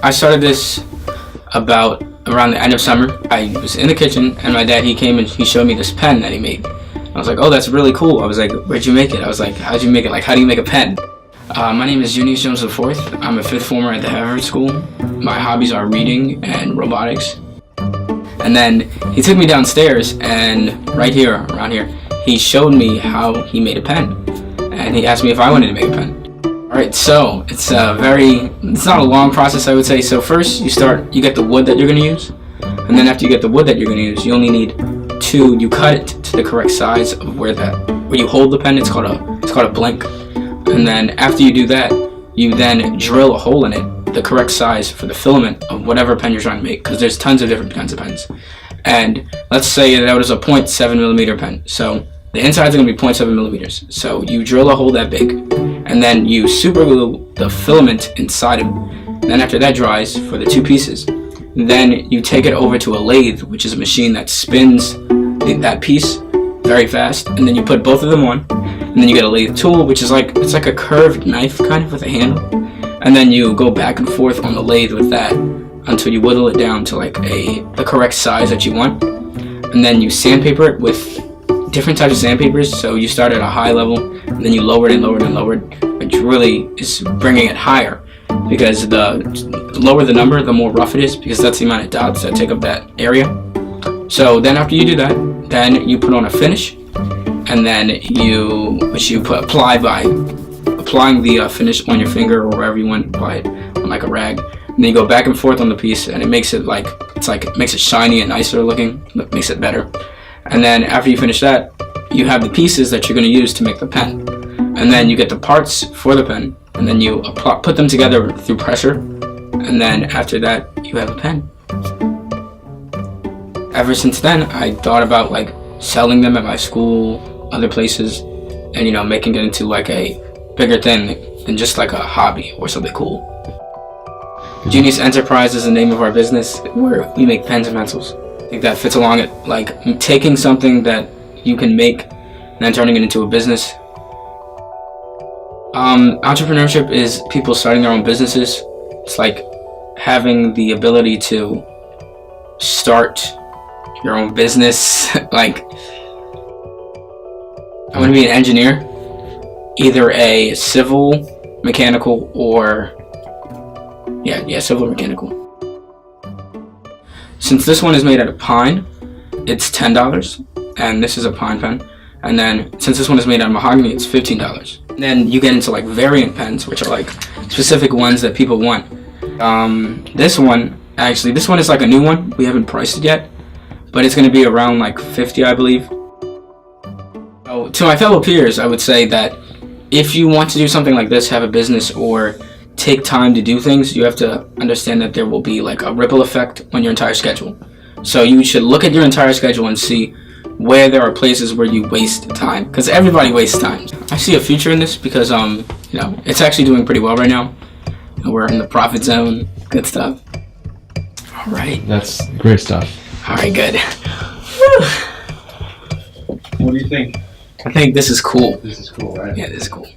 I started this about around the end of summer. I was in the kitchen and my dad, he came and he showed me this pen that he made. I was like, oh, that's really cool. I was like, where'd you make it? I was like, how'd you make it? Like, how do you make a pen? My name is Junius Jones IV. I'm a 5th former at the Harvard School. My hobbies are reading and robotics. And then he took me downstairs and right here, around here, he showed me how he made a pen. And he asked me if I wanted to make a pen. Alright, so it's not a long process, I would say. So first you get the wood that you're going to use. And then after you get the wood that you're going to use, you only need you cut it to the correct size of where you hold the pen. It's called a blank. And then after you do that, you then drill a hole in it, the correct size for the filament of whatever pen you're trying to make, because there's tons of different kinds of pens. And let's say that was a 0.7 millimeter pen. So the inside's going to be 0.7 millimeters. So you drill a hole that big, and then you super glue the filament inside it. Then after that dries for the two pieces, then you take it over to a lathe, which is a machine that spins that piece very fast, and then you put both of them on, and then you get a lathe tool, which is it's like a curved knife kind of with a handle, and then you go back and forth on the lathe with that until you whittle it down to the correct size that you want, and then you sandpaper it with different types of sandpapers. So you start at a high level, and then you lower it and lower it and lower it, which really is bringing it higher, because the lower the number, the more rough it is, because that's the amount of dots that take up that area. So then after you do that, then you put on a finish, and then you apply by applying the finish on your finger or wherever you want to apply it, on like a rag. And then you go back and forth on the piece, and it makes it it makes it shiny and nicer looking. It makes it better. And then after you finish that, you have the pieces that you're going to use to make the pen. And then you get the parts for the pen, and then you put them together through pressure. And then after that, you have a pen. Ever since then, I thought about selling them at my school, other places, and making it into a bigger thing than just a hobby or something cool. Junius Enterprise is the name of our business, where we make pens and pencils. I think that fits along it, taking something that you can make and then turning it into a business. Entrepreneurship is people starting their own businesses. It's like having the ability to start your own business. I want to be an engineer, either a civil, mechanical, or civil or mechanical. Since this one is made out of pine, it's $10, and this is a pine pen. And then since this one is made out of mahogany, it's $15. And then you get into variant pens, which are specific ones that people want. This one is a new one. We haven't priced it yet, but it's going to be around $50, I believe. So to my fellow peers, I would say that if you want to do something like this, have a business or take time to do things, you have to understand that there will be a ripple effect on your entire schedule. So you should look at your entire schedule and see where there are places where you waste time, because everybody wastes time. I see a future in this because it's actually doing pretty well right now. We're in the profit zone. Good stuff. All right. That's great stuff. All right, good. What do you think? I think this is cool. This is cool, right? Yeah, this is cool.